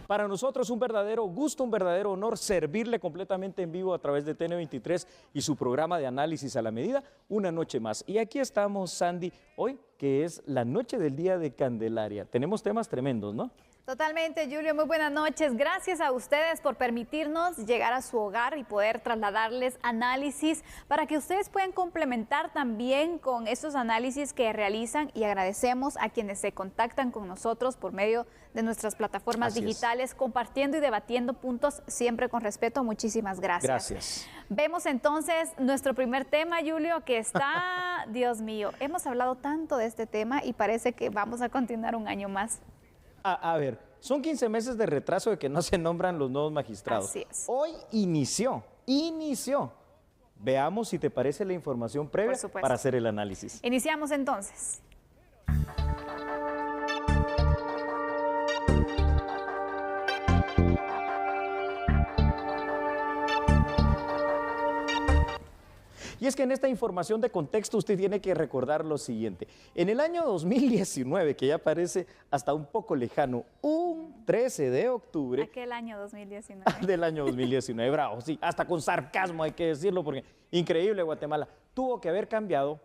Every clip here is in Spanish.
Para nosotros un verdadero gusto, un verdadero honor servirle completamente en vivo a través de TN23 y su programa de análisis a la medida, una noche más. Y aquí estamos, Sandy, hoy que es la noche del Día de Candelaria. Tenemos temas tremendos, ¿no? Totalmente, Julio, muy buenas noches. Gracias a ustedes por permitirnos llegar a su hogar y poder trasladarles análisis para que ustedes puedan complementar también con estos análisis que realizan, y agradecemos a quienes se contactan con nosotros por medio de nuestras plataformas digitales, compartiendo y debatiendo puntos siempre con respeto. Muchísimas gracias. Gracias. Vemos entonces nuestro primer tema, Julio, que está, Dios mío, hemos hablado tanto de este tema y parece que vamos a continuar un año más. A ver, son 15 meses de retraso de que no se nombran los nuevos magistrados. Así es. Hoy inició. Veamos si te parece la información previa para hacer el análisis. Iniciamos entonces. Y es que en esta información de contexto usted tiene que recordar lo siguiente. En el año 2019, que ya parece hasta un poco lejano, un 13 de octubre... Aquel año 2019. Del año 2019, bravo, sí, hasta con sarcasmo hay que decirlo, porque increíble Guatemala. Tuvo que haber cambiado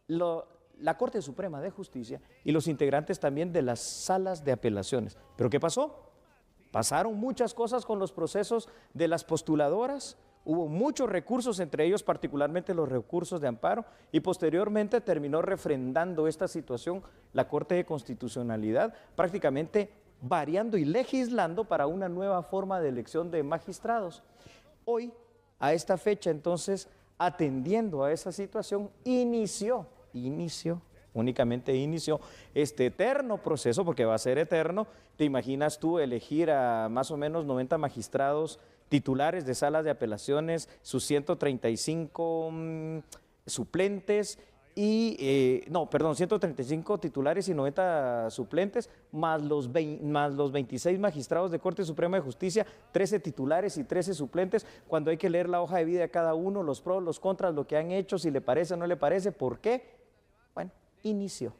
la Corte Suprema de Justicia y los integrantes también de las salas de apelaciones. ¿Pero qué pasó? Pasaron muchas cosas con los procesos de las postuladoras. Hubo muchos recursos, entre ellos particularmente los recursos de amparo, y posteriormente terminó refrendando esta situación la Corte de Constitucionalidad, prácticamente variando y legislando para una nueva forma de elección de magistrados. Hoy, a esta fecha, entonces, atendiendo a esa situación, únicamente inició este eterno proceso, porque va a ser eterno. ¿Te imaginas tú elegir a más o menos 90 magistrados titulares de salas de apelaciones, sus 135 suplentes y, 135 titulares y 90 suplentes, más los 26 magistrados de Corte Suprema de Justicia, 13 titulares y 13 suplentes, cuando hay que leer la hoja de vida de cada uno, los pros, los contras, lo que han hecho, si le parece o no le parece, ¿por qué? Bueno, inició.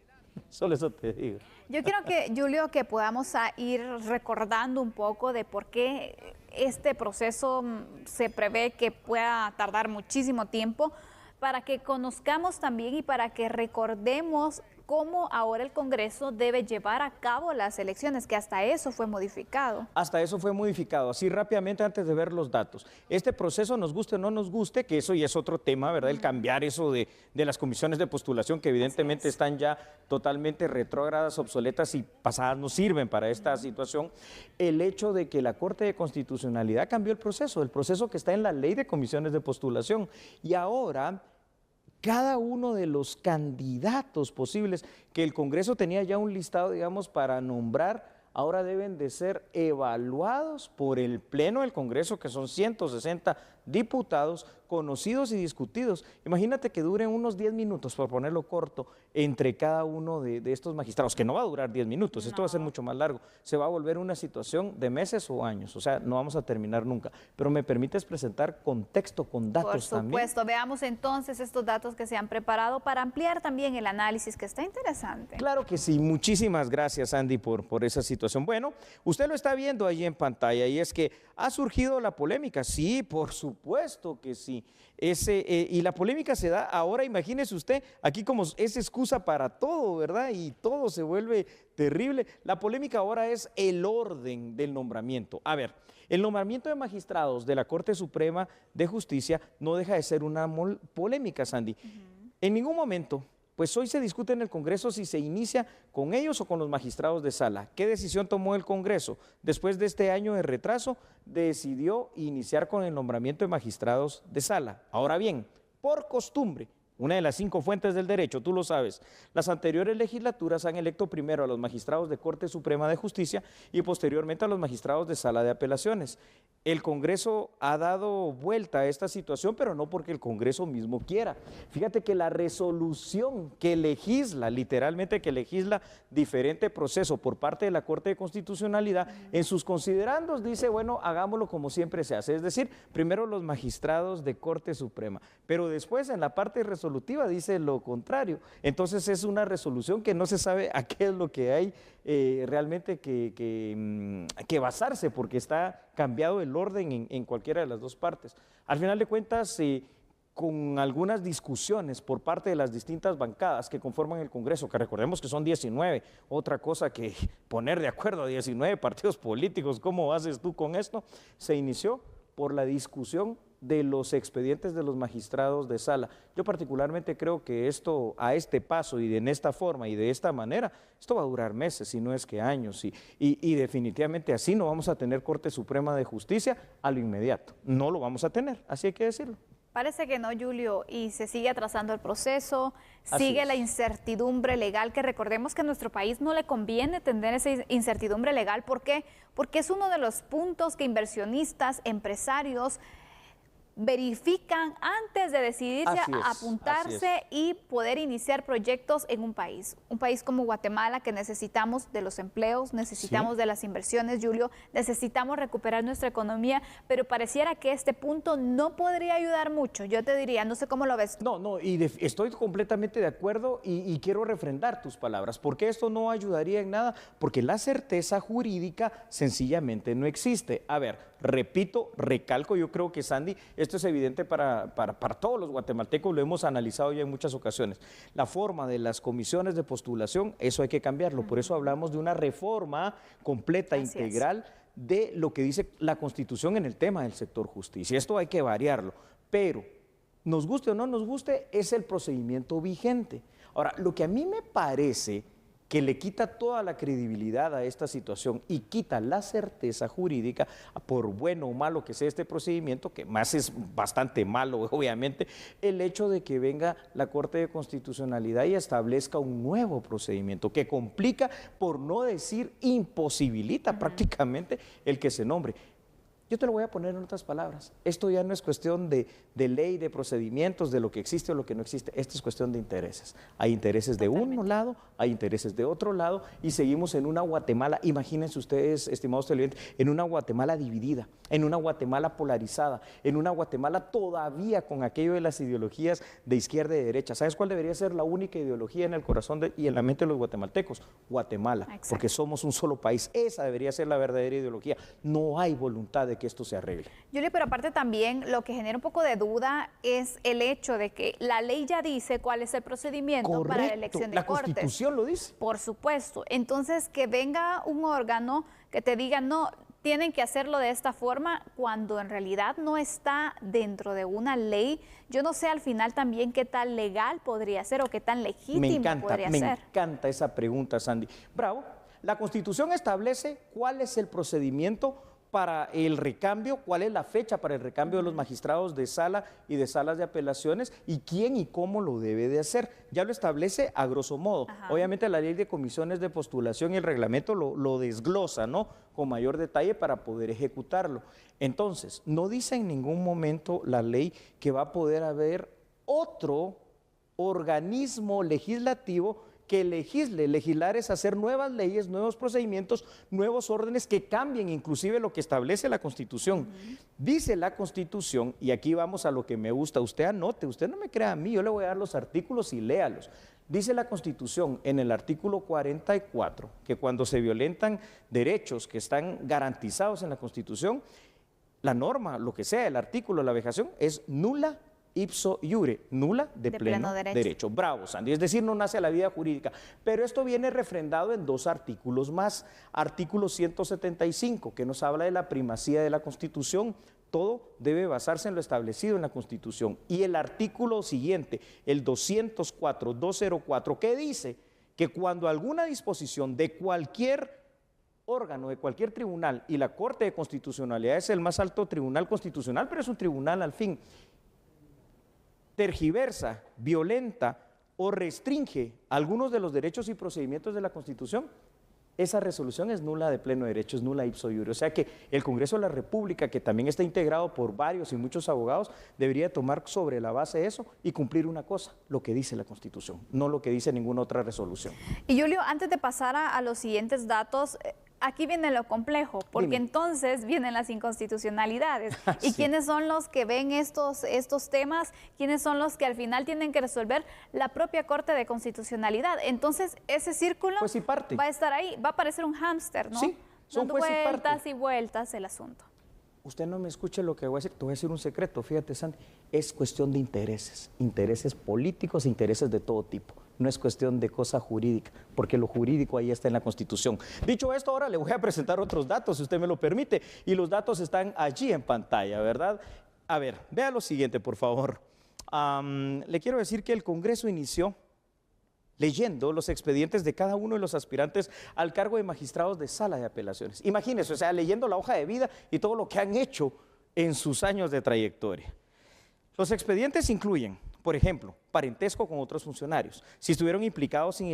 Solo eso te digo. Yo quiero que, Julio, que podamos ir recordando un poco de por qué este proceso se prevé que pueda tardar muchísimo tiempo, para que conozcamos también y para que recordemos cómo ahora el Congreso debe llevar a cabo las elecciones, que hasta eso fue modificado. Hasta eso fue modificado. Así rápidamente antes de ver los datos. Este proceso, nos guste o no nos guste, que eso ya es otro tema, ¿verdad? El cambiar eso de las comisiones de postulación, que evidentemente están ya totalmente retrógradas, obsoletas y pasadas, no sirven para esta situación. El hecho de que la Corte de Constitucionalidad cambió el proceso que está en la ley de comisiones de postulación. Y ahora cada uno de los candidatos posibles que el Congreso tenía ya un listado, digamos, para nombrar, ahora deben de ser evaluados por el Pleno del Congreso, que son 160 diputados conocidos y discutidos. Imagínate que duren unos 10 minutos, por ponerlo corto, entre cada uno de estos magistrados, que no va a durar 10 minutos, esto va a ser mucho más largo. Se va a volver una situación de meses o años, o sea, no vamos a terminar nunca. Pero me permites presentar contexto con datos también. Por supuesto, veamos entonces estos datos que se han preparado para ampliar también el análisis, que está interesante. Claro que sí, muchísimas gracias, Andy, por esa situación. Bueno, usted lo está viendo ahí en pantalla, y es que ha surgido la polémica. Sí, por supuesto que sí. Y la polémica se da ahora, imagínese usted, aquí como es excusa para todo, ¿verdad? Y todo se vuelve terrible. La polémica ahora es el orden del nombramiento. A ver, el nombramiento de magistrados de la Corte Suprema de Justicia no deja de ser una polémica, Sandy. En ningún momento, pues hoy se discute en el Congreso si se inicia con ellos o con los magistrados de sala. ¿Qué decisión tomó el Congreso? Después de este año de retraso, decidió iniciar con el nombramiento de magistrados de sala. Ahora bien, por costumbre, una de las 5 fuentes del derecho, tú lo sabes, las anteriores legislaturas han electo primero a los magistrados de Corte Suprema de Justicia y posteriormente a los magistrados de sala de apelaciones. El Congreso ha dado vuelta a esta situación, pero no porque el Congreso mismo quiera. Fíjate que la resolución que legisla, literalmente que legisla diferente proceso por parte de la Corte de Constitucionalidad, en sus considerandos dice, bueno, hagámoslo como siempre se hace. Es decir, primero los magistrados de Corte Suprema, pero después en la parte de resolución resolutiva dice lo contrario. Entonces es una resolución que no se sabe a qué es lo que hay realmente que basarse, porque está cambiado el orden en cualquiera de las dos partes. Al final de cuentas, con algunas discusiones por parte de las distintas bancadas que conforman el Congreso, que recordemos que son 19, otra cosa que poner de acuerdo a 19 partidos políticos, ¿cómo haces tú con esto? Se inició por la discusión de los expedientes de los magistrados de sala. Yo particularmente creo que esto, a este paso y en esta forma y de esta manera, esto va a durar meses, si no es que años, y definitivamente así no vamos a tener Corte Suprema de Justicia a lo inmediato, no lo vamos a tener, así hay que decirlo. Parece que no, Julio, y se sigue atrasando el proceso, Así sigue es. la incertidumbre legal, que recordemos que a nuestro país no le conviene tener esa incertidumbre legal. ¿Por qué? Porque es uno de los puntos que inversionistas, empresarios, verifican antes de decidirse Así es, a así apuntarse y poder iniciar proyectos en un país como Guatemala, que necesitamos de los empleos, necesitamos Sí. de las inversiones, Julio, necesitamos recuperar nuestra economía, pero pareciera que este punto no podría ayudar mucho. Yo te diría, no sé cómo lo ves tú. No, estoy completamente de acuerdo y quiero refrendar tus palabras. ¿Por qué esto no ayudaría en nada? Porque la certeza jurídica sencillamente no existe. A ver, repito, recalco, yo creo que Sandy, esto es evidente para todos los guatemaltecos, lo hemos analizado ya en muchas ocasiones. La forma de las comisiones de postulación, eso hay que cambiarlo. Por eso hablamos de una reforma completa, Así es. integral, de lo que dice la Constitución en el tema del sector justicia. Esto hay que variarlo, pero nos guste o no nos guste, es el procedimiento vigente. Ahora, lo que a mí me parece que le quita toda la credibilidad a esta situación y quita la certeza jurídica, por bueno o malo que sea este procedimiento, que más es bastante malo, obviamente, el hecho de que venga la Corte de Constitucionalidad y establezca un nuevo procedimiento que complica, por no decir imposibilita prácticamente el que se nombre. Yo te lo voy a poner en otras palabras. Esto ya no es cuestión de ley, de procedimientos, de lo que existe o lo que no existe. Esto es cuestión de intereses. Hay intereses de un lado, hay intereses de otro lado y seguimos en una Guatemala, imagínense ustedes, estimados televidentes, en una Guatemala dividida, en una Guatemala polarizada, en una Guatemala todavía con aquello de las ideologías de izquierda y de derecha. ¿Sabes cuál debería ser la única ideología en el corazón y en la mente de los guatemaltecos? Guatemala, Exacto. porque somos un solo país. Esa debería ser la verdadera ideología. No hay voluntad de que esto se arregle. Julio, pero aparte también lo que genera un poco de duda es el hecho de que la ley ya dice cuál es el procedimiento para la elección de la cortes. Constitución lo dice. Por supuesto. Entonces, que venga un órgano que te diga, no, tienen que hacerlo de esta forma, cuando en realidad no está dentro de una ley. Yo no sé al final también qué tan legal podría ser o qué tan legítimo podría Me ser. encanta esa pregunta, Sandy. Bravo. La Constitución establece cuál es el procedimiento para el recambio, cuál es la fecha para el recambio de los magistrados de sala y de salas de apelaciones y quién y cómo lo debe de hacer. Ya lo establece a grosso modo. Ajá. Obviamente la ley de comisiones de postulación y el reglamento lo desglosa, ¿no?, con mayor detalle para poder ejecutarlo. Entonces, no dice en ningún momento la ley que va a poder haber otro organismo legislativo que legisle. Legislar es hacer nuevas leyes, nuevos procedimientos, nuevos órdenes que cambien inclusive lo que establece la Constitución. Dice la Constitución, y aquí vamos a lo que me gusta, usted anote, usted no me crea a mí, yo le voy a dar los artículos y léalos. Dice la Constitución en el artículo 44 que cuando se violentan derechos que están garantizados en la Constitución, la norma, lo que sea, el artículo, la vejación, es nula ipso iure, nula de pleno derecho. Bravo, Sandy. Es decir, no nace a la vida jurídica. Pero esto viene refrendado en dos artículos más. Artículo 175, que nos habla de la primacía de la Constitución. Todo debe basarse en lo establecido en la Constitución. Y el artículo siguiente, el 204, que dice que cuando alguna disposición de cualquier órgano, de cualquier tribunal, y la Corte de Constitucionalidad es el más alto tribunal constitucional, pero es un tribunal al fin, tergiversa, violenta o restringe algunos de los derechos y procedimientos de la Constitución, esa resolución es nula de pleno derecho, es nula ipso iure. O sea que el Congreso de la República, que también está integrado por varios y muchos abogados, debería tomar sobre la base de eso y cumplir una cosa, lo que dice la Constitución, no lo que dice ninguna otra resolución. Y Julio, antes de pasar a los siguientes datos, aquí viene lo complejo, porque Dime. entonces vienen las inconstitucionalidades. ¿Y Sí. quiénes son los que ven estos temas? ¿Quiénes son los que al final tienen que resolver? La propia Corte de Constitucionalidad. Entonces, ese círculo Juez y parte. va a estar ahí, va a parecer un hámster, ¿no? Sí, son dando juez y parte. vueltas y vueltas el asunto. Usted no me escuche lo que voy a decir, te voy a decir un secreto, fíjate, Sandy, es cuestión de intereses políticos, intereses de todo tipo. No es cuestión de cosa jurídica, porque lo jurídico ahí está en la Constitución. Dicho esto, ahora le voy a presentar otros datos, si usted me lo permite, y los datos están allí en pantalla, ¿verdad? A ver, vea lo siguiente, por favor. Le quiero decir que el Congreso inició leyendo los expedientes de cada uno de los aspirantes al cargo de magistrados de sala de apelaciones. Imagínense, o sea, leyendo la hoja de vida y todo lo que han hecho en sus años de trayectoria. Los expedientes incluyen, por ejemplo, parentesco con otros funcionarios, si estuvieron implicados en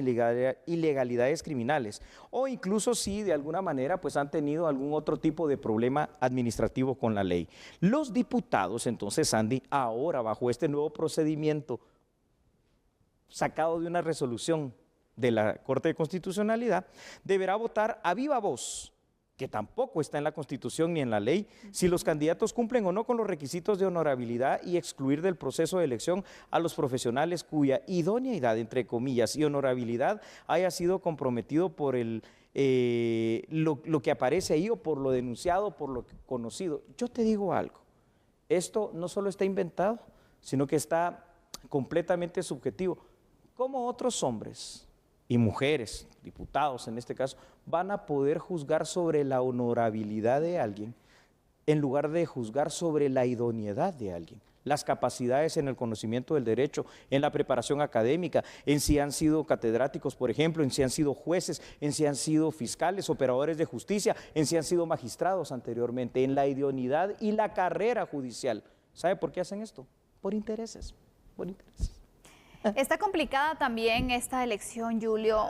ilegalidades criminales o incluso si de alguna manera pues han tenido algún otro tipo de problema administrativo con la ley. Los diputados, entonces, Sandy, ahora bajo este nuevo procedimiento sacado de una resolución de la Corte de Constitucionalidad, deberá votar a viva voz, que tampoco está en la Constitución ni en la ley, si los candidatos cumplen o no con los requisitos de honorabilidad y excluir del proceso de elección a los profesionales cuya idoneidad, entre comillas, y honorabilidad haya sido comprometido por lo que aparece ahí o por lo denunciado, por lo conocido. Yo te digo algo, esto no solo está inventado, sino que está completamente subjetivo. ¿Cómo otros hombres y mujeres, diputados en este caso, van a poder juzgar sobre la honorabilidad de alguien en lugar de juzgar sobre la idoneidad de alguien? Las capacidades en el conocimiento del derecho, en la preparación académica, en si han sido catedráticos, por ejemplo, en si han sido jueces, en si han sido fiscales, operadores de justicia, en si han sido magistrados anteriormente, en la idoneidad y la carrera judicial. ¿Sabe por qué hacen esto? Por intereses, por intereses. Está complicada también esta elección, Julio,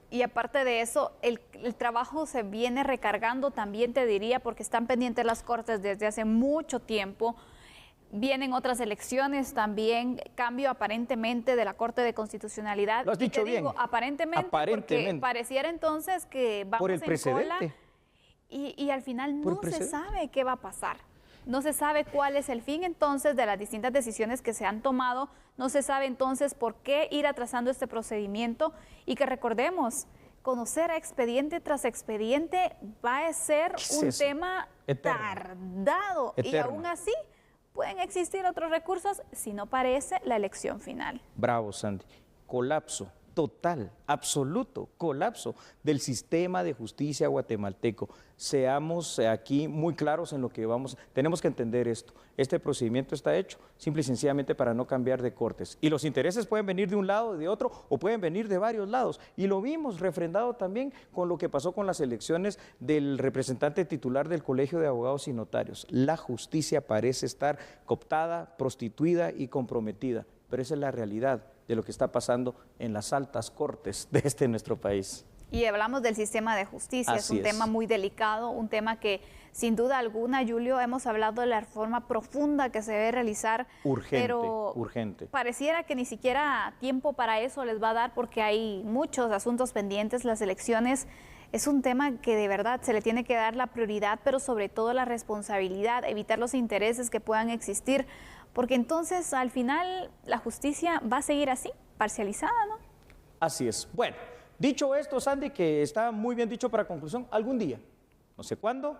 y aparte de eso, el trabajo se viene recargando también, te diría, porque están pendientes las Cortes desde hace mucho tiempo. Vienen otras elecciones también, cambio aparentemente de la Corte de Constitucionalidad. Lo has dicho bien. Aparentemente, porque pareciera entonces que vamos por el en precedente. cola y al final no se sabe qué va a pasar. No se sabe cuál es el fin entonces de las distintas decisiones que se han tomado, no se sabe entonces por qué ir atrasando este procedimiento y que recordemos, conocer a expediente tras expediente va a ser un tema tardado y aún así pueden existir otros recursos si no parece la elección final. Bravo, Sandy. Colapso total, absoluto, colapso del sistema de justicia guatemalteco. Seamos aquí muy claros en lo que tenemos que entender esto. Este procedimiento está hecho simple y sencillamente para no cambiar de cortes. Y los intereses pueden venir de un lado, de otro, o pueden venir de varios lados. Y lo vimos refrendado también con lo que pasó con las elecciones del representante titular del Colegio de Abogados y Notarios. La justicia parece estar cooptada, prostituida y comprometida, pero esa es la realidad de lo que está pasando en las altas cortes de nuestro país. Y hablamos del sistema de justicia, es un tema muy delicado, un tema que sin duda alguna, Julio, hemos hablado de la reforma profunda que se debe realizar. Urgente, pero urgente. Pareciera que ni siquiera tiempo para eso les va a dar porque hay muchos asuntos pendientes, las elecciones. Es un tema que de verdad se le tiene que dar la prioridad, pero sobre todo la responsabilidad, evitar los intereses que puedan existir, porque entonces al final la justicia va a seguir así, parcializada, ¿no? Así es. Bueno, dicho esto, Sandy, que está muy bien dicho para conclusión, algún día, no sé cuándo,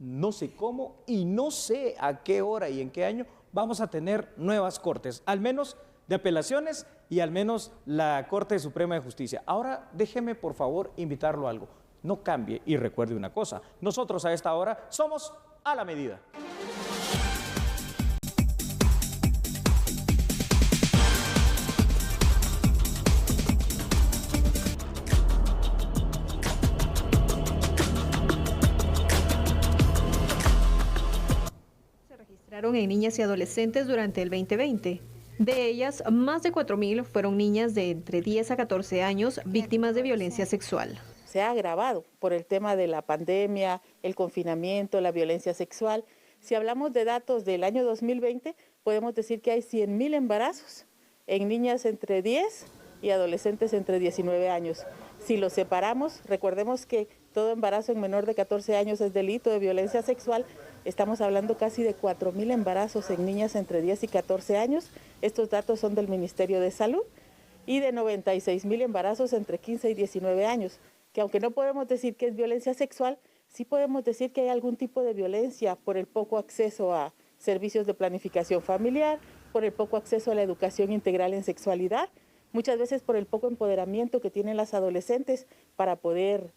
no sé cómo y no sé a qué hora y en qué año vamos a tener nuevas cortes, al menos de apelaciones y al menos la Corte Suprema de Justicia. Ahora déjeme por favor invitarlo a algo, no cambie y recuerde una cosa, nosotros a esta hora somos a la medida. En niñas y adolescentes durante el 2020. De ellas, más de 4.000 fueron niñas de entre 10 a 14 años víctimas de violencia sexual. Se ha agravado por el tema de la pandemia, el confinamiento, la violencia sexual. Si hablamos de datos del año 2020, podemos decir que hay 100.000 embarazos en niñas entre 10 y adolescentes entre 19 años. Si los separamos, recordemos que todo embarazo en menor de 14 años es delito de violencia sexual. Estamos hablando casi de 4.000 embarazos en niñas entre 10 y 14 años. Estos datos son del Ministerio de Salud. Y de 96.000 embarazos entre 15 y 19 años, que aunque no podemos decir que es violencia sexual, sí podemos decir que hay algún tipo de violencia por el poco acceso a servicios de planificación familiar, por el poco acceso a la educación integral en sexualidad, muchas veces por el poco empoderamiento que tienen las adolescentes para poder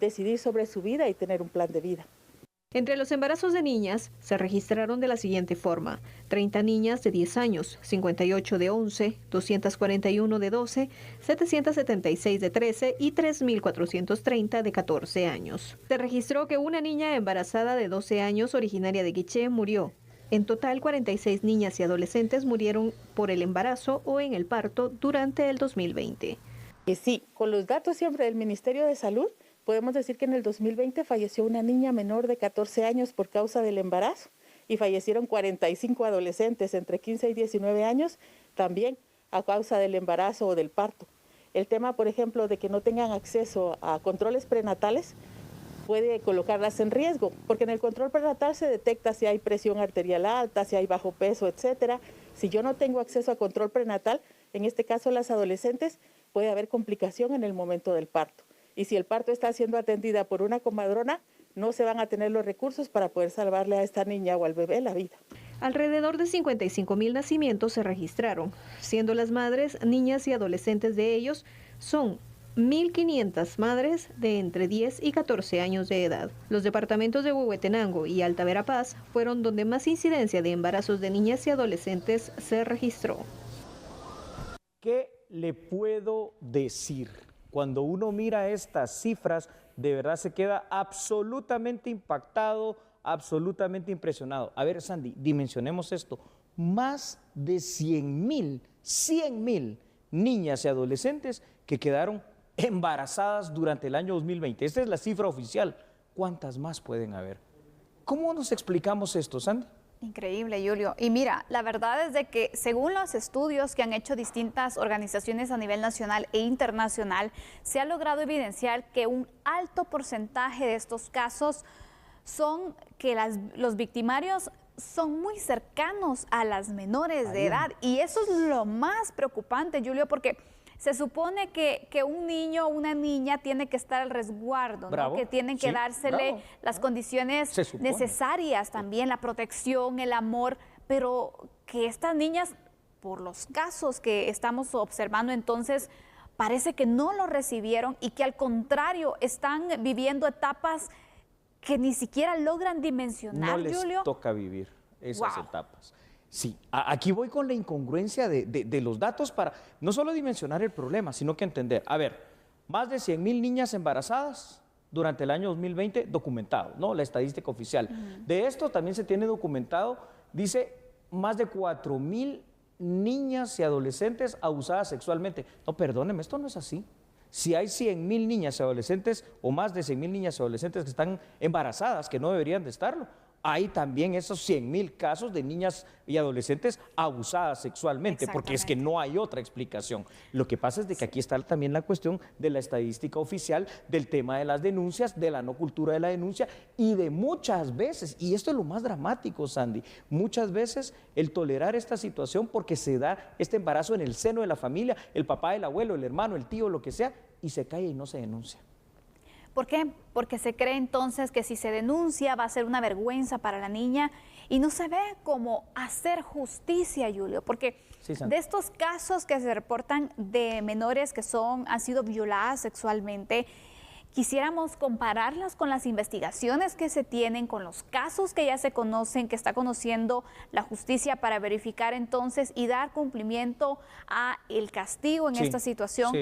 decidir sobre su vida y tener un plan de vida. Entre los embarazos de niñas se registraron de la siguiente forma: 30 niñas de 10 años, 58 de 11, 241 de 12, 776 de 13 y 3.430 de 14 años. Se registró que una niña embarazada de 12 años originaria de Quiché murió. En total, 46 niñas y adolescentes murieron por el embarazo o en el parto durante el 2020. Y sí, con los datos siempre del Ministerio de Salud, podemos decir que en el 2020 falleció una niña menor de 14 años por causa del embarazo y fallecieron 45 adolescentes entre 15 y 19 años también a causa del embarazo o del parto. El tema, por ejemplo, de que no tengan acceso a controles prenatales puede colocarlas en riesgo, porque en el control prenatal se detecta si hay presión arterial alta, si hay bajo peso, etcétera. Si yo no tengo acceso a control prenatal, en este caso las adolescentes, puede haber complicación en el momento del parto. Y si el parto está siendo atendida por una comadrona, no se van a tener los recursos para poder salvarle a esta niña o al bebé la vida. Alrededor de 55.000 nacimientos se registraron, siendo las madres, niñas y adolescentes de ellos son 1.500 madres de entre 10 y 14 años de edad. Los departamentos de Huehuetenango y Alta Verapaz fueron donde más incidencia de embarazos de niñas y adolescentes se registró. ¿Qué le puedo decir? Cuando uno mira estas cifras, de verdad se queda absolutamente impactado, absolutamente impresionado. A ver, Sandy, dimensionemos esto. Más de 100.000 niñas y adolescentes que quedaron embarazadas durante el año 2020. Esta es la cifra oficial. ¿Cuántas más pueden haber? ¿Cómo nos explicamos esto, Sandy? Increíble, Julio. Y mira, la verdad es de que según los estudios que han hecho distintas organizaciones a nivel nacional e internacional, se ha logrado evidenciar que un alto porcentaje de estos casos son que los victimarios son muy cercanos a las menores de edad. Y eso es lo más preocupante, Julio, porque se supone que un niño o una niña tiene que estar al resguardo, ¿no? Que tienen que dársele las condiciones necesarias también, la protección, el amor, pero que estas niñas, por los casos que estamos observando entonces, parece que no lo recibieron y que al contrario están viviendo etapas que ni siquiera logran dimensionar, no les Julio. Toca vivir esas etapas. Sí, aquí voy con la incongruencia de los datos para no solo dimensionar el problema, sino que entender. A ver, más de 100.000 niñas embarazadas durante el año 2020 documentado, ¿no? La estadística oficial. De esto también se tiene documentado, dice, más de 4.000 niñas y adolescentes abusadas sexualmente. No, perdóneme, esto no es así. Si hay 100.000 niñas y adolescentes o más de 100.000 niñas y adolescentes que están embarazadas, que no deberían de estarlo, hay también esos 100.000 casos de niñas y adolescentes abusadas sexualmente, porque es que no hay otra explicación. Lo que pasa es de que aquí está también la cuestión de la estadística oficial, del tema de las denuncias, de la no cultura de la denuncia y de muchas veces, y esto es lo más dramático, Sandy, muchas veces el tolerar esta situación porque se da este embarazo en el seno de la familia, el papá, el abuelo, el hermano, el tío, lo que sea, y se calla y no se denuncia. ¿Por qué? Porque se cree entonces que si se denuncia va a ser una vergüenza para la niña y no se ve cómo hacer justicia, Julio, porque de estos casos que se reportan de menores que han sido violadas sexualmente, quisiéramos compararlas con las investigaciones que se tienen, con los casos que ya se conocen, que está conociendo la justicia para verificar entonces y dar cumplimiento a el castigo en esta situación.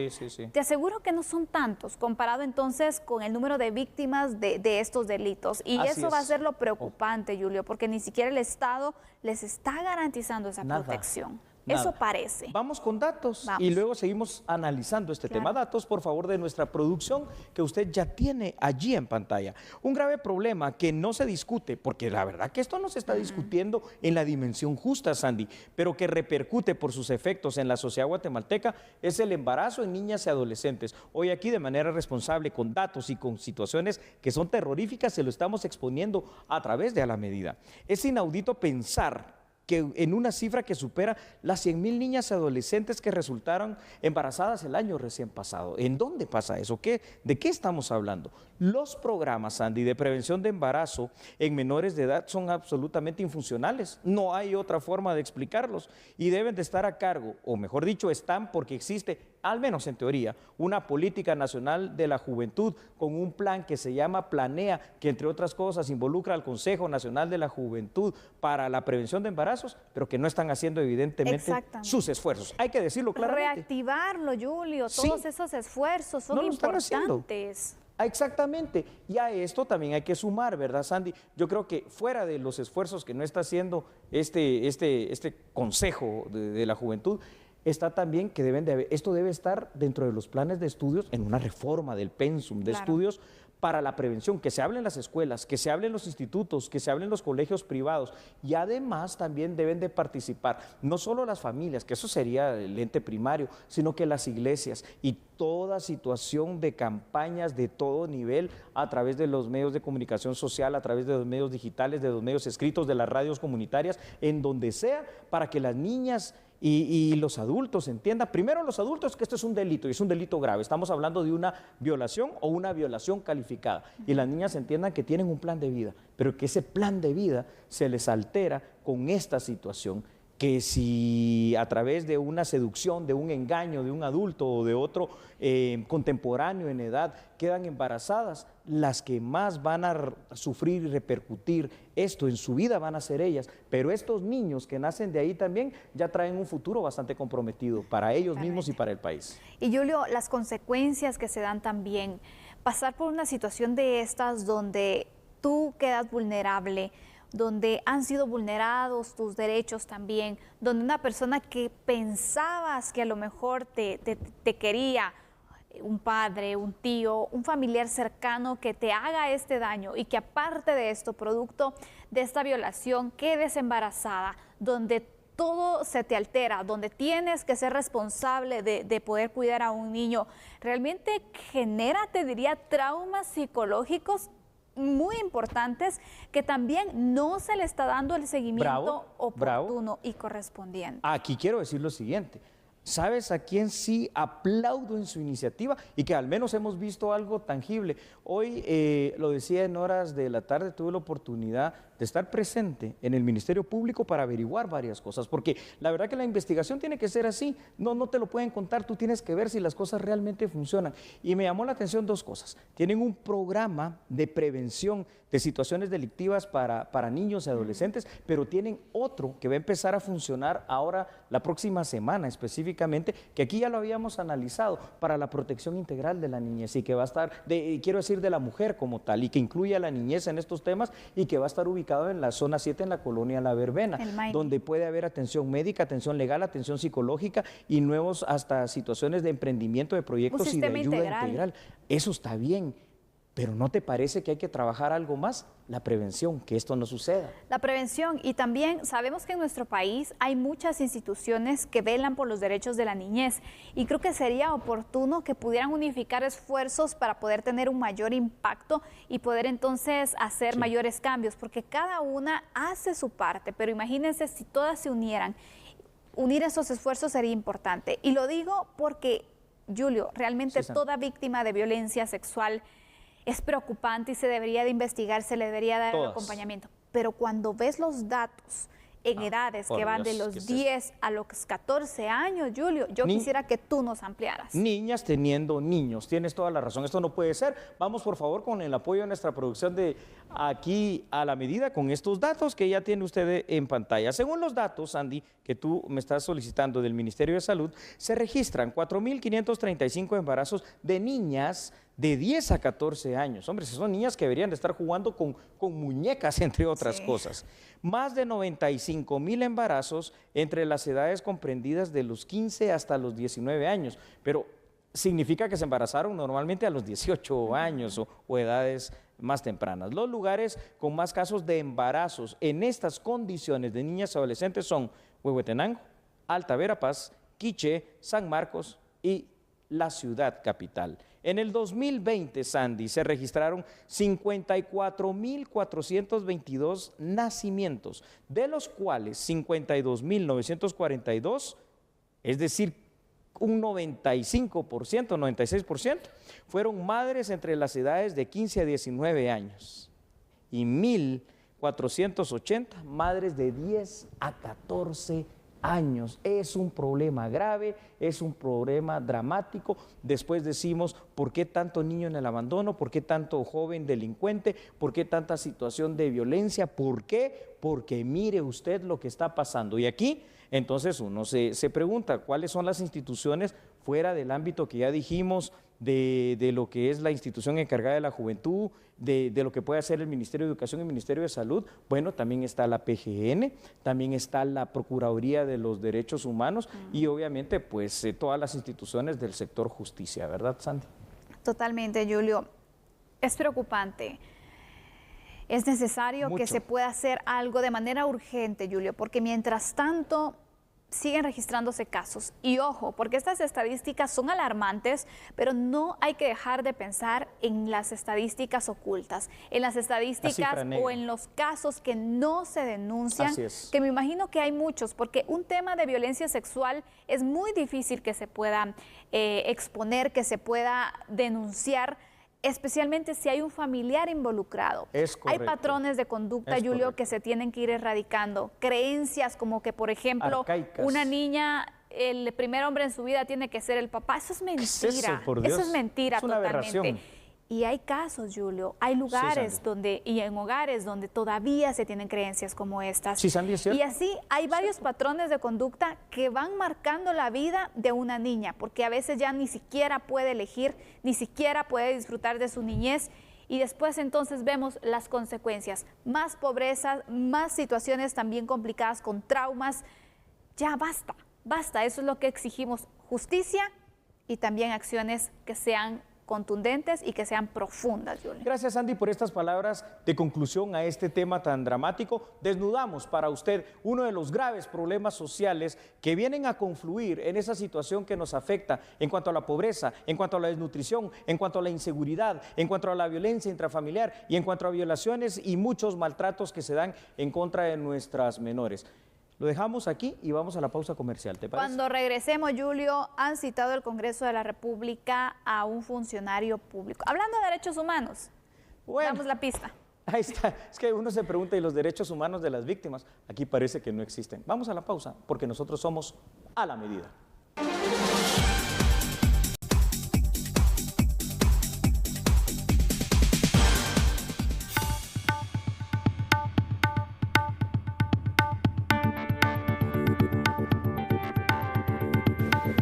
Te aseguro que no son tantos, comparado entonces con el número de víctimas de estos delitos. Y eso va a ser lo preocupante, Julio, porque ni siquiera el Estado les está garantizando esa protección. Nada. Eso parece. Vamos con datos Vamos. y luego seguimos analizando este tema. Datos, por favor, de nuestra producción que usted ya tiene allí en pantalla. Un grave problema que no se discute, porque la verdad que esto no se está discutiendo en la dimensión justa, Sandy, pero que repercute por sus efectos en la sociedad guatemalteca, es el embarazo en niñas y adolescentes. Hoy aquí, de manera responsable, con datos y con situaciones que son terroríficas, se lo estamos exponiendo a través de A la Medida. Es inaudito pensar que en una cifra que supera las 100,000 niñas y adolescentes que resultaron embarazadas el año recién pasado. ¿En dónde pasa eso? ¿De qué estamos hablando? Los programas, Sandy, de prevención de embarazo en menores de edad son absolutamente infuncionales. No hay otra forma de explicarlos y deben de estar a cargo, o mejor dicho, están porque existe, al menos en teoría, una política nacional de la juventud con un plan que se llama Planea, que entre otras cosas involucra al Consejo Nacional de la Juventud para la prevención de embarazos, pero que no están haciendo evidentemente sus esfuerzos. Hay que decirlo claramente. Reactivarlo, Julio, todos esos esfuerzos son importantes. Exactamente, y a esto también hay que sumar, ¿verdad, Sandy? Yo creo que fuera de los esfuerzos que no está haciendo este Consejo de la Juventud, está también que esto debe estar dentro de los planes de estudios en una reforma del pensum de estudios para la prevención, que se hable en las escuelas, que se hable en los institutos, que se hable en los colegios privados, y además también deben de participar no solo las familias, que eso sería el ente primario, sino que las iglesias y toda situación de campañas de todo nivel a través de los medios de comunicación social, a través de los medios digitales, de los medios escritos, de las radios comunitarias, en donde sea, para que las niñas y los adultos entiendan, primero los adultos, que esto es un delito y es un delito grave, estamos hablando de una violación o una violación calificada, y las niñas entiendan que tienen un plan de vida, pero que ese plan de vida se les altera con esta situación, que si a través de una seducción, de un engaño de un adulto o de otro contemporáneo en edad quedan embarazadas, las que más van a sufrir y repercutir esto en su vida van a ser ellas, pero estos niños que nacen de ahí también ya traen un futuro bastante comprometido para ellos mismos y para el país. Y Julio, las consecuencias que se dan también, pasar por una situación de estas donde tú quedas vulnerable, donde han sido vulnerados tus derechos también, donde una persona que pensabas que a lo mejor te quería, un padre, un tío, un familiar cercano que te haga este daño y que aparte de esto, producto de esta violación, quedes embarazada, donde todo se te altera, donde tienes que ser responsable de poder cuidar a un niño, realmente genera, te diría, traumas psicológicos muy importantes que también no se le está dando el seguimiento oportuno y correspondiente. Aquí quiero decir lo siguiente. ¿Sabes a quién sí aplaudo en su iniciativa y que al menos hemos visto algo tangible? Hoy, lo decía en horas de la tarde, tuve la oportunidad de estar presente en el Ministerio Público para averiguar varias cosas, porque la verdad que la investigación tiene que ser así, no te lo pueden contar, tú tienes que ver si las cosas realmente funcionan. Y me llamó la atención dos cosas. Tienen un programa de prevención de situaciones delictivas para niños y adolescentes, pero tienen otro que va a empezar a funcionar ahora la próxima semana específicamente, que aquí ya lo habíamos analizado, para la protección integral de la niñez y que va a estar, quiero decir, de la mujer como tal, y que incluye a la niñez en estos temas y que va a estar ubicado en la zona 7 en la colonia La Verbena, donde puede haber atención médica, atención legal, atención psicológica y nuevos hasta situaciones de emprendimiento de proyectos y de ayuda integral. Eso está bien. Pero ¿no te parece que hay que trabajar algo más? La prevención, que esto no suceda. La prevención, y también sabemos que en nuestro país hay muchas instituciones que velan por los derechos de la niñez y creo que sería oportuno que pudieran unificar esfuerzos para poder tener un mayor impacto y poder entonces hacer mayores cambios, porque cada una hace su parte, pero imagínense si todas se unieran. Unir esos esfuerzos sería importante. Y lo digo porque, Julio, realmente toda víctima de violencia sexual es preocupante y se debería de investigar, se le debería dar el acompañamiento. Pero cuando ves los datos en edades que van de los 10 a los 14 años, Julio, yo quisiera que tú nos ampliaras. Niñas teniendo niños, tienes toda la razón, esto no puede ser. Vamos por favor con el apoyo de nuestra producción de Aquí a la Medida con estos datos que ya tiene usted en pantalla. Según los datos, Andy, que tú me estás solicitando del Ministerio de Salud, se registran 4.535 embarazos de niñas de 10 a 14 años. Hombre, son niñas que deberían de estar jugando con muñecas, entre otras cosas. Más de 95,000 embarazos entre las edades comprendidas de los 15 hasta los 19 años. Pero significa que se embarazaron normalmente a los 18 años o edades más tempranas. Los lugares con más casos de embarazos en estas condiciones de niñas y adolescentes son Huehuetenango, Alta Verapaz, Quiché, San Marcos y la ciudad capital. En el 2020, Sandy, se registraron 54,422 nacimientos, de los cuales 52,942, es decir, un 95%, 96%, fueron madres entre las edades de 15 a 19 años y 1,480 madres de 10 a 14 años. Es un problema grave, es un problema dramático. Después decimos, ¿por qué tanto niño en el abandono? ¿Por qué tanto joven delincuente? ¿Por qué tanta situación de violencia? ¿Por qué? Porque mire usted lo que está pasando. Y aquí, entonces, uno se pregunta, ¿cuáles son las instituciones fuera del ámbito que ya dijimos, de lo que es la institución encargada de la juventud, de lo que puede hacer el Ministerio de Educación y el Ministerio de Salud? Bueno, también está la PGN, también está la Procuraduría de los Derechos Humanos y obviamente pues todas las instituciones del sector justicia, ¿verdad, Sandy? Totalmente, Julio. Es preocupante. Es necesario que se pueda hacer algo de manera urgente, Julio, porque mientras tanto siguen registrándose casos. Y ojo, porque estas estadísticas son alarmantes, pero no hay que dejar de pensar en las estadísticas ocultas, en las estadísticas o en los casos que no se denuncian, que me imagino que hay muchos, porque un tema de violencia sexual es muy difícil que se pueda exponer, que se pueda denunciar, especialmente si hay un familiar involucrado. Hay patrones de conducta, Julio, que se tienen que ir erradicando. Creencias como que, por ejemplo, una niña, el primer hombre en su vida tiene que ser el papá. Eso es mentira. Eso es mentira totalmente. Aberración. Y hay casos, Julio, hay lugares y en hogares donde todavía se tienen creencias como estas. Sí, Sandy, es cierto. Y así hay varios patrones de conducta que van marcando la vida de una niña, porque a veces ya ni siquiera puede elegir, ni siquiera puede disfrutar de su niñez. Y después entonces vemos las consecuencias, más pobreza, más situaciones también complicadas con traumas. Ya basta, basta, eso es lo que exigimos, justicia y también acciones que sean contundentes y que sean profundas, Julio. Gracias, Andy, por estas palabras de conclusión a este tema tan dramático. Desnudamos para usted uno de los graves problemas sociales que vienen a confluir en esa situación que nos afecta en cuanto a la pobreza, en cuanto a la desnutrición, en cuanto a la inseguridad, en cuanto a la violencia intrafamiliar y en cuanto a violaciones y muchos maltratos que se dan en contra de nuestras menores. Lo dejamos aquí y vamos a la pausa comercial, ¿te parece? Cuando regresemos, Julio, han citado el Congreso de la República a un funcionario público. Hablando de derechos humanos, damos la pista. Ahí está. Es que uno se pregunta, ¿y los derechos humanos de las víctimas? Aquí parece que no existen. Vamos a la pausa, porque nosotros somos a la medida.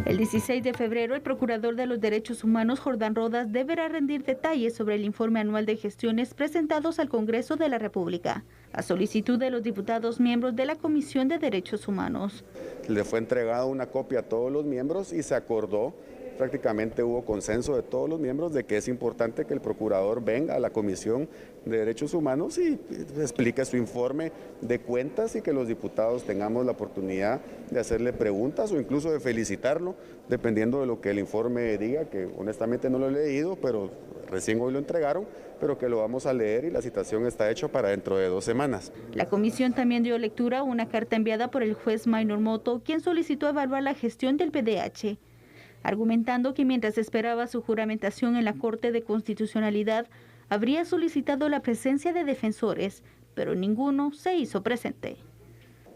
El 16 de febrero, el Procurador de los Derechos Humanos, Jordán Rodas, deberá rendir detalles sobre el informe anual de gestiones presentados al Congreso de la República, a solicitud de los diputados miembros de la Comisión de Derechos Humanos. Le fue entregada una copia a todos los miembros y se acordó, prácticamente hubo consenso de todos los miembros de que es importante que el procurador venga a la Comisión de Derechos Humanos y explique su informe de cuentas y que los diputados tengamos la oportunidad de hacerle preguntas o incluso de felicitarlo, dependiendo de lo que el informe diga, que honestamente no lo he leído, pero recién hoy lo entregaron, pero que lo vamos a leer y la citación está hecha para dentro de 2 semanas. La comisión también dio lectura a una carta enviada por el juez Maynor Moto, quien solicitó evaluar la gestión del PDH, argumentando que mientras esperaba su juramentación en la Corte de Constitucionalidad, habría solicitado la presencia de defensores, pero ninguno se hizo presente.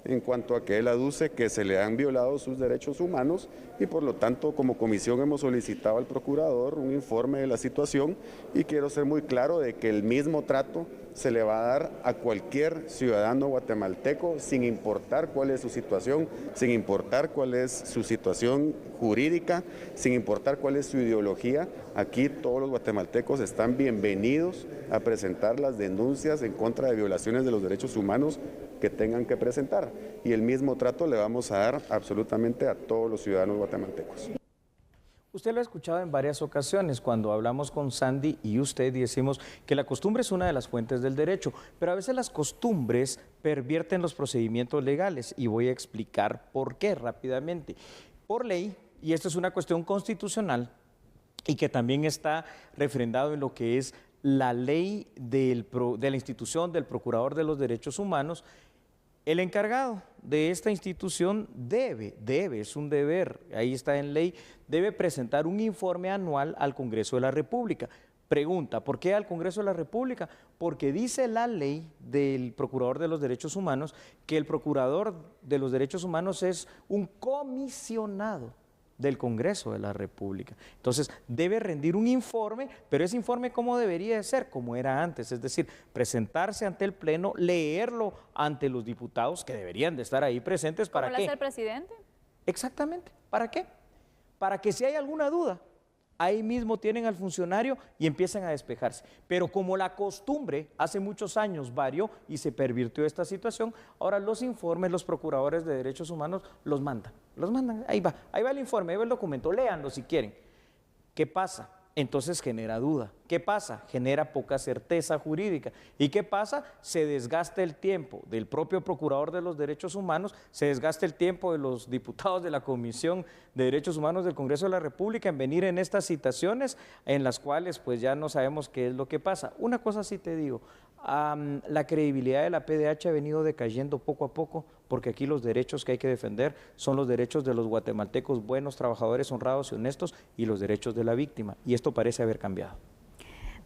en cuanto a que él aduce que se le han violado sus derechos humanos y por lo tanto como comisión hemos solicitado al procurador un informe de la situación y quiero ser muy claro de que el mismo trato se le va a dar a cualquier ciudadano guatemalteco sin importar cuál es su situación, sin importar cuál es su situación jurídica, sin importar cuál es su ideología. Aquí todos los guatemaltecos están bienvenidos a presentar las denuncias en contra de violaciones de los derechos humanos que tengan que presentar. Y el mismo trato le vamos a dar absolutamente a todos los ciudadanos guatemaltecos. Usted lo ha escuchado en varias ocasiones cuando hablamos con Sandy y usted y decimos que la costumbre es una de las fuentes del derecho, pero a veces las costumbres pervierten los procedimientos legales y voy a explicar por qué rápidamente. Por ley, y esto es una cuestión constitucional y que también está refrendado en lo que es la ley de la institución del Procurador de los Derechos Humanos, el encargado de esta institución debe, es un deber, ahí está en ley, debe presentar un informe anual al Congreso de la República. Pregunta, ¿por qué al Congreso de la República? Porque dice la ley del Procurador de los Derechos Humanos que el Procurador de los Derechos Humanos es un comisionado del Congreso de la República. Entonces, debe rendir un informe, pero ese informe ¿cómo debería de ser? Como era antes, es decir, presentarse ante el Pleno, leerlo ante los diputados que deberían de estar ahí presentes. ¿Para qué? ¿Cómo lo hace el presidente? Exactamente. ¿Para qué? Para que si hay alguna duda, ahí mismo tienen al funcionario y empiezan a despejarse. Pero como la costumbre hace muchos años varió y se pervirtió esta situación, ahora los informes, los procuradores de derechos humanos los mandan, ahí va el informe, ahí va el documento, léanlo si quieren. ¿Qué pasa? Entonces genera duda. ¿Qué pasa? Genera poca certeza jurídica. ¿Y qué pasa? Se desgasta el tiempo del propio Procurador de los Derechos Humanos, se desgasta el tiempo de los diputados de la Comisión de Derechos Humanos del Congreso de la República en venir en estas citaciones en las cuales pues ya no sabemos qué es lo que pasa. Una cosa sí te digo, la credibilidad de la PDH ha venido decayendo poco a poco porque aquí los derechos que hay que defender son los derechos de los guatemaltecos buenos, trabajadores, honrados y honestos y los derechos de la víctima y esto parece haber cambiado.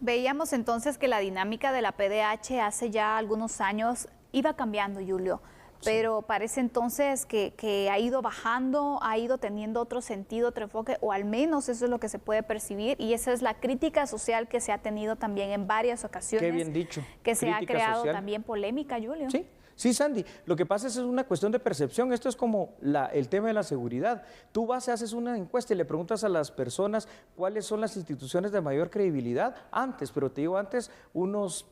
Veíamos entonces que la dinámica de la PDH hace ya algunos años iba cambiando, Julio, pero parece entonces que ha ido bajando, ha ido teniendo otro sentido, otro enfoque, o al menos eso es lo que se puede percibir, y esa es la crítica social que se ha tenido también en varias ocasiones. Qué bien dicho. Que se ha creado social. también polémica, Julio. Sí. Sí, Sandy, lo que pasa es una cuestión de percepción, esto es como el tema de la seguridad. Tú vas, haces una encuesta y le preguntas a las personas cuáles son las instituciones de mayor credibilidad antes, pero te digo antes, unos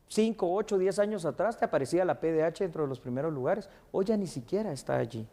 5, 8, 10 años atrás te aparecía la PDH dentro de los primeros lugares, hoy ya ni siquiera está allí,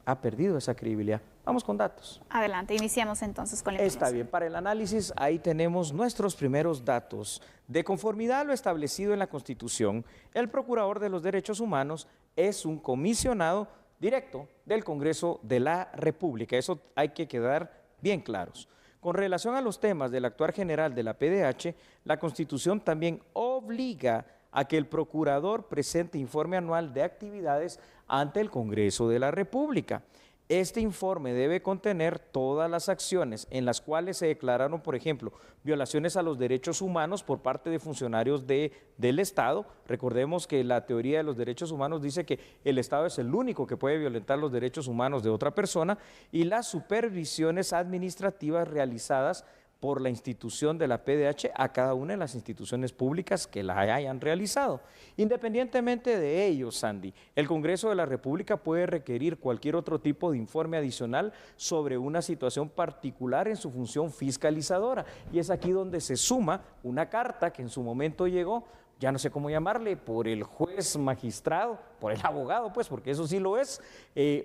ha perdido esa credibilidad. Vamos con datos. Adelante, iniciamos entonces con la información. Está bien, para el análisis ahí tenemos nuestros primeros datos. De conformidad a lo establecido en la Constitución, el Procurador de los Derechos Humanos es un comisionado directo del Congreso de la República. Eso hay que quedar bien claros. Con relación a los temas del actuar general de la PDH, la Constitución también obliga a que el Procurador presente informe anual de actividades ante el Congreso de la República. Este informe debe contener todas las acciones en las cuales se declararon, por ejemplo, violaciones a los derechos humanos por parte de funcionarios del Estado. Recordemos que la teoría de los derechos humanos dice que el Estado es el único que puede violentar los derechos humanos de otra persona y las supervisiones administrativas realizadas por la institución de la PDH a cada una de las instituciones públicas que la hayan realizado. Independientemente de ello, Sandy, el Congreso de la República puede requerir cualquier otro tipo de informe adicional sobre una situación particular en su función fiscalizadora. Y es aquí donde se suma una carta que en su momento llegó, ya no sé cómo llamarle, por el juez magistrado, por el abogado, pues, porque eso sí lo es,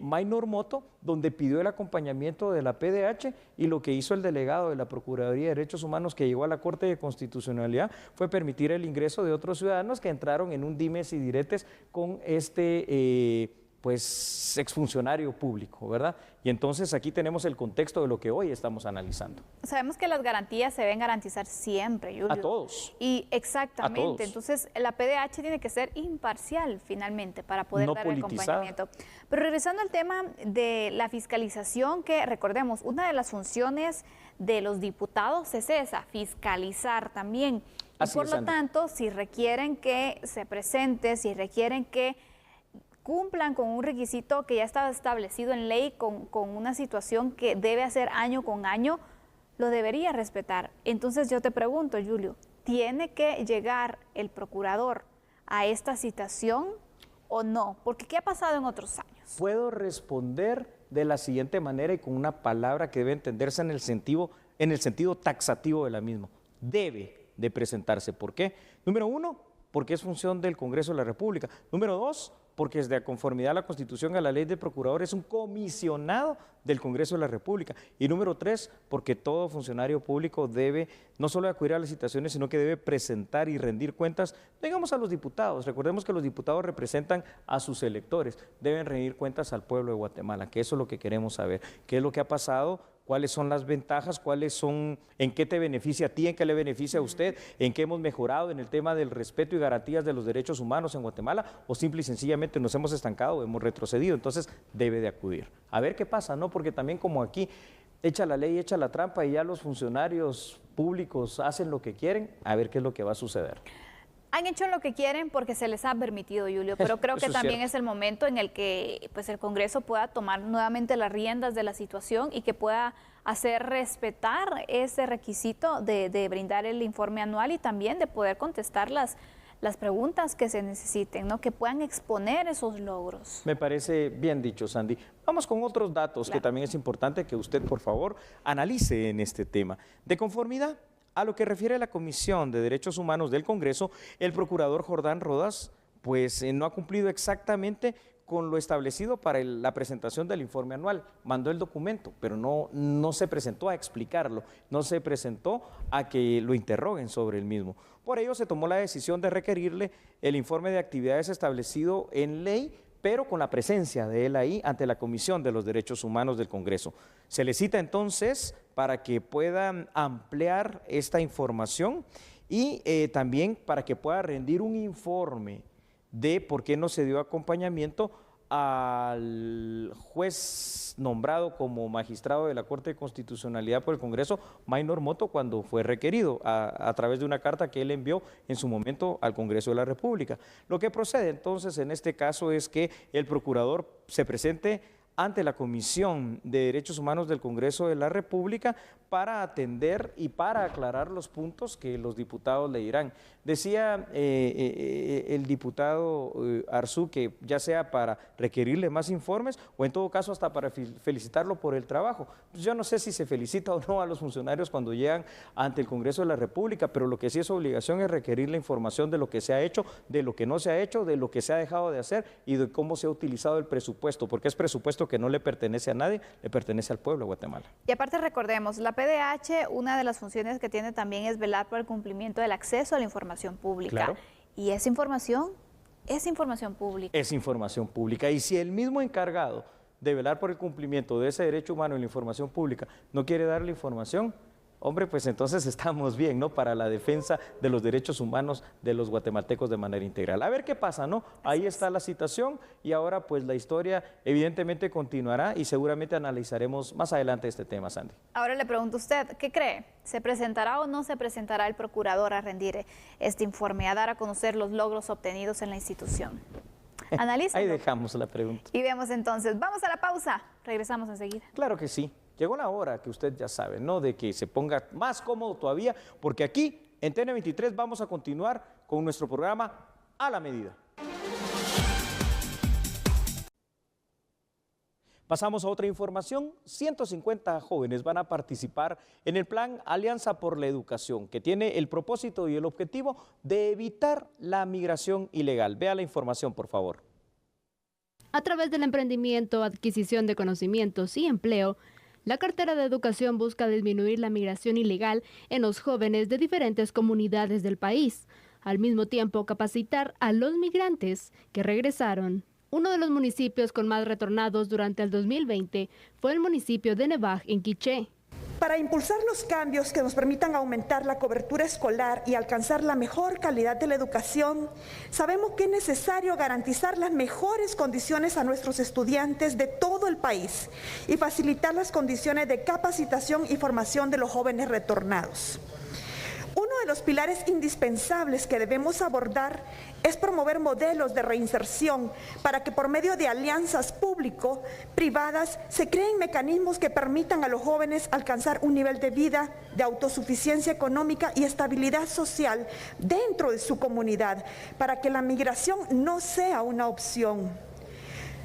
Maynor Moto, donde pidió el acompañamiento de la PDH y lo que hizo el delegado de la Procuraduría de Derechos Humanos que llegó a la Corte de Constitucionalidad fue permitir el ingreso de otros ciudadanos que entraron en un dimes y diretes con este pues exfuncionario público, ¿verdad? Y entonces aquí tenemos el contexto de lo que hoy estamos analizando. Sabemos que las garantías se deben garantizar siempre, Julio. A todos. Y exactamente, a todos. Entonces la PDH tiene que ser imparcial finalmente para poder dar el acompañamiento. Pero regresando al tema de la fiscalización, que recordemos, una de las funciones de los diputados es esa, fiscalizar también. Y por lo tanto, si requieren que se presente, si requieren que cumplan con un requisito que ya estaba establecido en ley, con una situación que debe hacer año con año, lo debería respetar. Entonces yo te pregunto, Julio, ¿tiene que llegar el procurador a esta citación o no? Porque ¿qué ha pasado en otros años? Puedo responder de la siguiente manera y con una palabra que debe entenderse en el sentido taxativo de la misma. Debe de presentarse. ¿Por qué? Número 1, porque es función del Congreso de la República. Número 2, porque es de conformidad a la Constitución, a la ley del procurador, es un comisionado del Congreso de la República. Y número 3, porque todo funcionario público debe no solo acudir a las citaciones, sino que debe presentar y rendir cuentas, digamos, a los diputados. Recordemos que los diputados representan a sus electores, deben rendir cuentas al pueblo de Guatemala, que eso es lo que queremos saber, qué es lo que ha pasado, cuáles son las ventajas, cuáles son, en qué te beneficia a ti, en qué le beneficia a usted, en qué hemos mejorado en el tema del respeto y garantías de los derechos humanos en Guatemala, o simple y sencillamente nos hemos estancado o hemos retrocedido. Entonces debe de acudir. A ver qué pasa, ¿no? Porque también como aquí echa la ley, echa la trampa y ya los funcionarios públicos hacen lo que quieren, a ver qué es lo que va a suceder. Han hecho lo que quieren porque se les ha permitido, Julio, pero creo que también es el momento en el que pues, el Congreso pueda tomar nuevamente las riendas de la situación y que pueda hacer respetar ese requisito de brindar el informe anual y también de poder contestar las preguntas que se necesiten, ¿no? Que puedan exponer esos logros. Me parece bien dicho, Sandy. Vamos con otros datos que también es importante que usted, por favor, analice en este tema. De conformidad a lo que refiere a la Comisión de Derechos Humanos del Congreso, el procurador Jordán Rodas, pues no ha cumplido exactamente con lo establecido para la presentación del informe anual. Mandó el documento, pero no se presentó a explicarlo, no se presentó a que lo interroguen sobre el mismo. Por ello se tomó la decisión de requerirle el informe de actividades establecido en ley, pero con la presencia de él ahí ante la Comisión de los Derechos Humanos del Congreso. Se le cita entonces para que puedan ampliar esta información y también para que pueda rendir un informe de por qué no se dio acompañamiento al juez nombrado como magistrado de la Corte de Constitucionalidad por el Congreso, Maynor Moto, cuando fue requerido a través de una carta que él envió en su momento al Congreso de la República. Lo que procede entonces en este caso es que el procurador se presente ante la Comisión de Derechos Humanos del Congreso de la República para atender y para aclarar los puntos que los diputados le dirán. Decía el diputado Arzú que ya sea para requerirle más informes o en todo caso hasta para felicitarlo por el trabajo. Pues yo no sé si se felicita o no a los funcionarios cuando llegan ante el Congreso de la República, pero lo que sí es obligación es requerir la información de lo que se ha hecho, de lo que no se ha hecho, de lo que se ha dejado de hacer y de cómo se ha utilizado el presupuesto, porque es presupuesto que no le pertenece a nadie, le pertenece al pueblo de Guatemala. Y aparte recordemos, la PDH, una de las funciones que tiene también es velar por el cumplimiento del acceso a la información pública. Claro. Y esa información es información pública. Es información pública. Y si el mismo encargado de velar por el cumplimiento de ese derecho humano en la información pública no quiere dar la información, hombre, pues entonces estamos bien, ¿no? Para la defensa de los derechos humanos de los guatemaltecos de manera integral. A ver qué pasa, ¿no? Ahí está la citación y ahora pues la historia evidentemente continuará y seguramente analizaremos más adelante este tema, Sandy. Ahora le pregunto a usted, ¿qué cree? ¿Se presentará o no se presentará el procurador a rendir este informe, a dar a conocer los logros obtenidos en la institución? Analícenlo. Ahí dejamos la pregunta. Y vemos entonces. Vamos a la pausa. Regresamos enseguida. Claro que sí. Llegó la hora que usted ya sabe, ¿no? De que se ponga más cómodo todavía, porque aquí en TN23 vamos a continuar con nuestro programa A la Medida. Pasamos a otra información. 150 jóvenes van a participar en el plan Alianza por la Educación, que tiene el propósito y el objetivo de evitar la migración ilegal. Vea la información, por favor. A través del emprendimiento, adquisición de conocimientos y empleo, la cartera de educación busca disminuir la migración ilegal en los jóvenes de diferentes comunidades del país, al mismo tiempo capacitar a los migrantes que regresaron. Uno de los municipios con más retornados durante el 2020 fue el municipio de Nevaj, en Quiché. Para impulsar los cambios que nos permitan aumentar la cobertura escolar y alcanzar la mejor calidad de la educación, sabemos que es necesario garantizar las mejores condiciones a nuestros estudiantes de todo el país y facilitar las condiciones de capacitación y formación de los jóvenes retornados. Uno de los pilares indispensables que debemos abordar es promover modelos de reinserción para que por medio de alianzas público-privadas se creen mecanismos que permitan a los jóvenes alcanzar un nivel de vida, de autosuficiencia económica y estabilidad social dentro de su comunidad, para que la migración no sea una opción.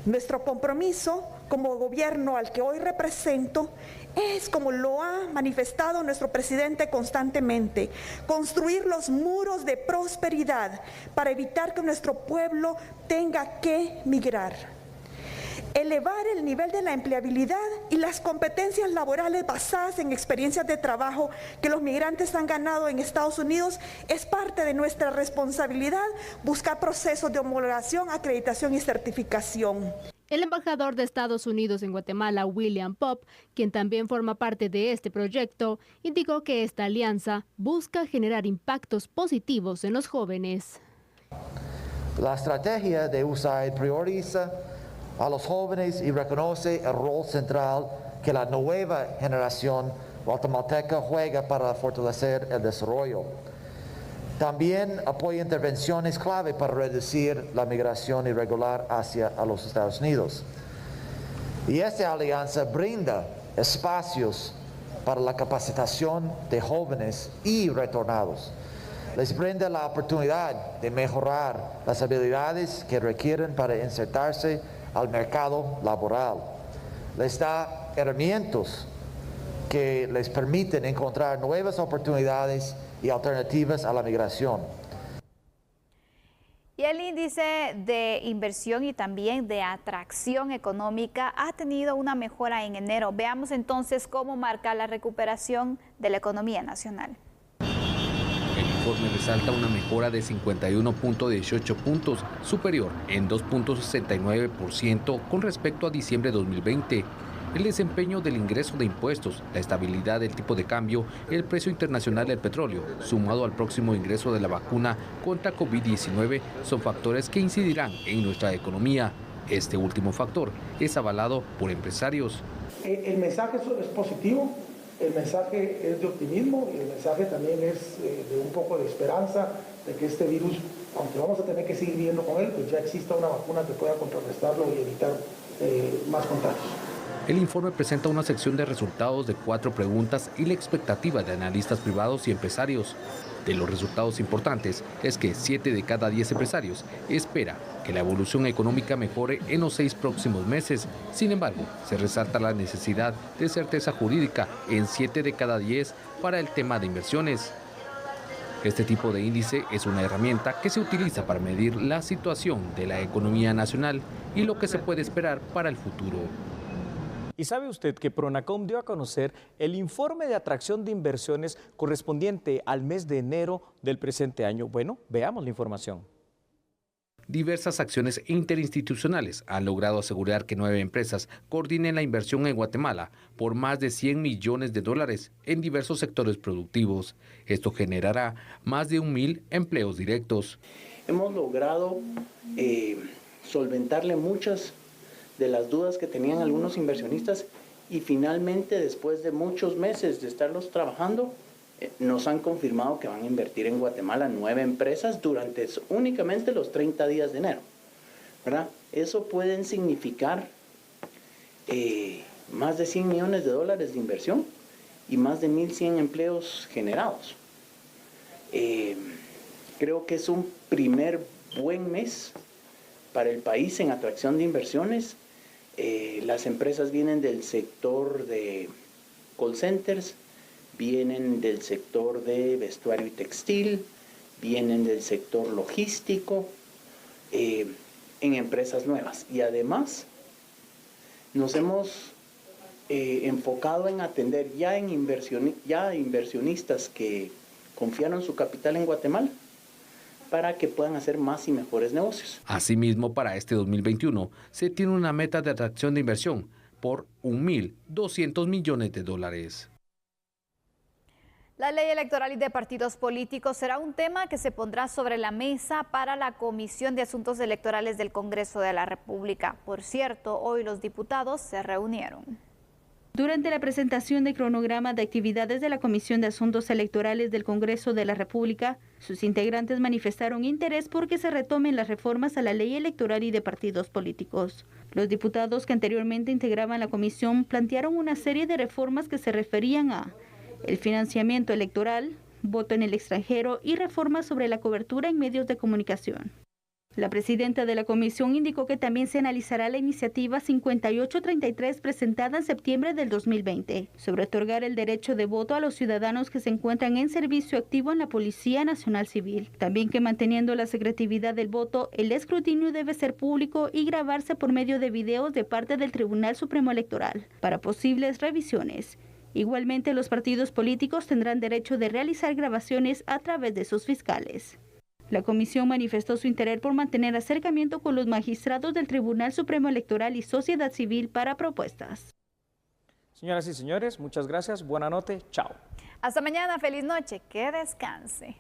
Nuestro compromiso como gobierno al que hoy represento es, como lo ha manifestado nuestro presidente constantemente, construir los muros de prosperidad para evitar que nuestro pueblo tenga que migrar. Elevar el nivel de la empleabilidad y las competencias laborales basadas en experiencias de trabajo que los migrantes han ganado en Estados Unidos es parte de nuestra responsabilidad. Buscar procesos de homologación, acreditación y certificación. El embajador de Estados Unidos en Guatemala, William Popp, quien también forma parte de este proyecto, indicó que esta alianza busca generar impactos positivos en los jóvenes. La estrategia de USAID prioriza a los jóvenes y reconoce el rol central que la nueva generación guatemalteca juega para fortalecer el desarrollo. También apoya intervenciones clave para reducir la migración irregular hacia los Estados Unidos. Y esta alianza brinda espacios para la capacitación de jóvenes y retornados. Les brinda la oportunidad de mejorar las habilidades que requieren para insertarse al mercado laboral. Les da herramientas que les permiten encontrar nuevas oportunidades y alternativas a la migración. Y el índice de inversión y también de atracción económica ha tenido una mejora en enero. Veamos entonces cómo marca la recuperación de la economía nacional. El informe resalta una mejora de 51.18 puntos, superior en 2.69% con respecto a diciembre de 2020. El desempeño del ingreso de impuestos, la estabilidad del tipo de cambio, el precio internacional del petróleo, sumado al próximo ingreso de la vacuna contra COVID-19, son factores que incidirán en nuestra economía. Este último factor es avalado por empresarios. El mensaje es positivo, el mensaje es de optimismo y el mensaje también es de un poco de esperanza de que este virus, aunque vamos a tener que seguir viviendo con él, pues ya exista una vacuna que pueda contrarrestarlo y evitar más contagios. El informe presenta una sección de resultados de 4 preguntas y la expectativa de analistas privados y empresarios. De los resultados importantes es que 7 de cada 10 empresarios espera que la evolución económica mejore en los 6 próximos meses. Sin embargo, se resalta la necesidad de certeza jurídica en 7 de cada 10 para el tema de inversiones. Este tipo de índice es una herramienta que se utiliza para medir la situación de la economía nacional y lo que se puede esperar para el futuro. ¿Y sabe usted que Pronacom dio a conocer el informe de atracción de inversiones correspondiente al mes de enero del presente año? Bueno, veamos la información. Diversas acciones interinstitucionales han logrado asegurar que 9 empresas coordinen la inversión en Guatemala por más de 100 millones de dólares en diversos sectores productivos. Esto generará más de 1,000 empleos directos. Hemos logrado solventarle muchas de las dudas que tenían algunos inversionistas y finalmente, después de muchos meses de estarlos trabajando, nos han confirmado que van a invertir en Guatemala 9 empresas durante únicamente los 30 días de enero, ¿verdad? Eso pueden significar más de 100 millones de dólares de inversión y más de 1,100 empleos generados. Creo que es un primer buen mes para el país en atracción de inversiones. Las empresas vienen del sector de call centers, vienen del sector de vestuario y textil, vienen del sector logístico, en empresas nuevas. Y además nos hemos enfocado en atender ya inversionistas que confiaron su capital en Guatemala, para que puedan hacer más y mejores negocios. Asimismo, para este 2021 se tiene una meta de atracción de inversión por 1.200 millones de dólares. La ley electoral y de partidos políticos será un tema que se pondrá sobre la mesa para la Comisión de Asuntos Electorales del Congreso de la República. Por cierto, hoy los diputados se reunieron. Durante la presentación del cronograma de actividades de la Comisión de Asuntos Electorales del Congreso de la República, sus integrantes manifestaron interés por que se retomen las reformas a la ley electoral y de partidos políticos. Los diputados que anteriormente integraban la comisión plantearon una serie de reformas que se referían a el financiamiento electoral, voto en el extranjero y reformas sobre la cobertura en medios de comunicación. La presidenta de la comisión indicó que también se analizará la iniciativa 5833 presentada en septiembre del 2020 sobre otorgar el derecho de voto a los ciudadanos que se encuentran en servicio activo en la Policía Nacional Civil. También que manteniendo la secretividad del voto, el escrutinio debe ser público y grabarse por medio de videos de parte del Tribunal Supremo Electoral para posibles revisiones. Igualmente, los partidos políticos tendrán derecho de realizar grabaciones a través de sus fiscales. La comisión manifestó su interés por mantener acercamiento con los magistrados del Tribunal Supremo Electoral y sociedad civil para propuestas. Señoras y señores, muchas gracias. Buena noche. Chao. Hasta mañana. Feliz noche. Que descanse.